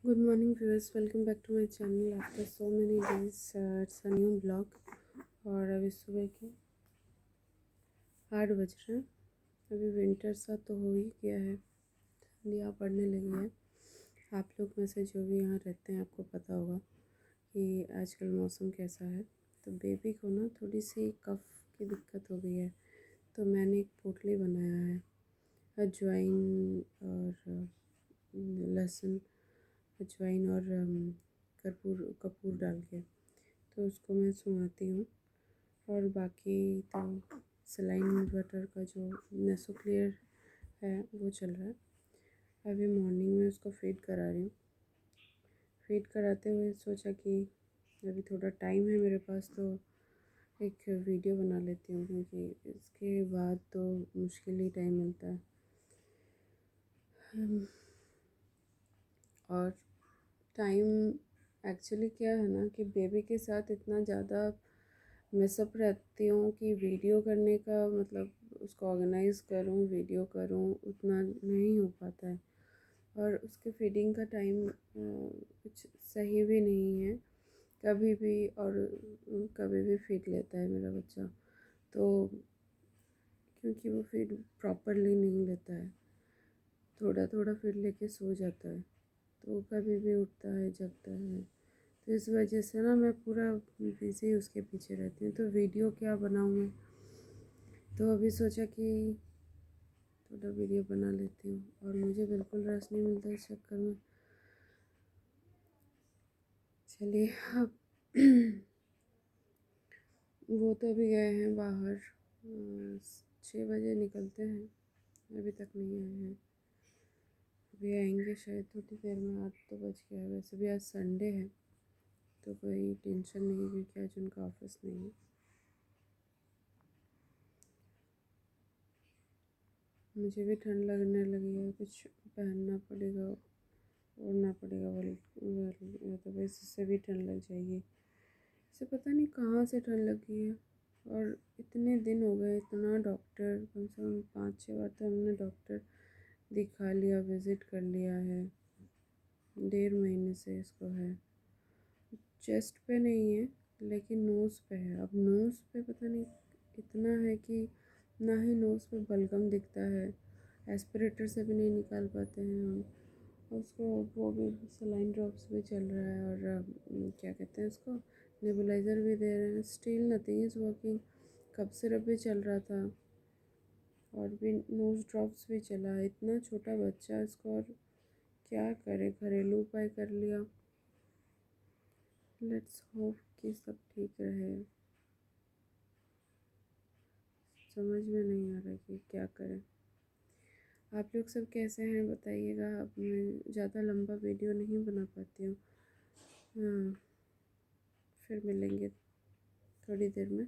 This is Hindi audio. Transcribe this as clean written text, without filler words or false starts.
Good morning viewers, welcome back to my channel after so many days. It's a new vlog और अभी सुबह के 8 बज रहे हैं। अभी विंटर सा तो हो ही गया है, ठंडियाँ पड़ने लगी है। आप लोग में से जो भी यहाँ रहते हैं आपको पता होगा कि आजकल मौसम कैसा है। तो बेबी को ना थोड़ी सी कफ की दिक्कत हो गई है, तो मैंने एक पोटली बनाया है अजवाइन और लहसुन, अजवाइन और कपूर डाल के, तो उसको मैं सुंघाती हूँ। और बाकी तो सलाइन बटर का जो नेसोक्लियर है वो चल रहा है। अभी मॉर्निंग में उसको फीड करा रही हूँ। फीड कराते हुए सोचा कि अभी थोड़ा टाइम है मेरे पास, तो एक वीडियो बना लेती हूँ, क्योंकि इसके बाद तो मुश्किल ही टाइम मिलता है। और टाइम एक्चुअली क्या है ना कि बेबी के साथ इतना ज़्यादा मिसअप रहती हूँ कि वीडियो करने का मतलब उसको ऑर्गेनाइज़ करूँ, वीडियो करूँ, उतना नहीं हो पाता है। और उसके फीडिंग का टाइम कुछ सही भी नहीं है कभी भी, और कभी भी फीड लेता है मेरा बच्चा, तो क्योंकि वो फीड प्रॉपरली नहीं लेता है, थोड़ा थोड़ा फीड लेके सो जाता है, तो कभी भी उठता है, जगता है। तो इस वजह से ना मैं पूरा बिज़ी उसके पीछे रहती हूँ। तो वीडियो क्या बनाऊँ मैं, तो अभी सोचा कि थोड़ा वीडियो बना लेती हूँ, और मुझे बिल्कुल रेस्ट नहीं मिलता इस चक्कर में। चलिए अब वो तो अभी गए हैं बाहर, 6 बजे निकलते हैं, अभी तक नहीं आए हैं। अभी आएंगे शायद थोड़ी देर में, 8 तो बज गया है। वैसे भी आज संडे है तो कोई टेंशन नहीं है, क्योंकि आज उनका ऑफिस नहीं है। मुझे भी ठंड लगने लगी है, कुछ पहनना पड़ेगा, ओढ़ना पड़ेगा, या तो बस इससे भी ठंड लग जाएगी। इसे पता नहीं कहाँ से ठंड लगी है। और इतने दिन हो गए, इतना डॉक्टर, कम से कम 5-6 बार तो हमने डॉक्टर दिखा लिया, विज़िट कर लिया है। 1.5 महीने से इसको है। चेस्ट पे नहीं है लेकिन नोज़ पे है। अब नोज़ पे पता नहीं इतना है कि ना ही नोज़ पे बलगम दिखता है, एस्पिरेटर से भी नहीं निकाल पाते हैं हम उसको। वो भी सलाइन ड्रॉप्स भी चल रहा है, और क्या कहते हैं उसको, नेबुलाइज़र भी दे रहे हैं। Still nothing is working. Cough syrup भी चल रहा था, और भी नोज़ ड्रॉप्स भी चला है। इतना छोटा बच्चा इसको, और क्या करे, घरेलू उपाय कर लिया। लेट्स होप कि सब ठीक रहे। समझ में नहीं आ रहा कि क्या करें। आप लोग सब कैसे हैं बताइएगा। अब मैं ज़्यादा लंबा वीडियो नहीं बना पाती हूँ। हाँ, फिर मिलेंगे थोड़ी देर में।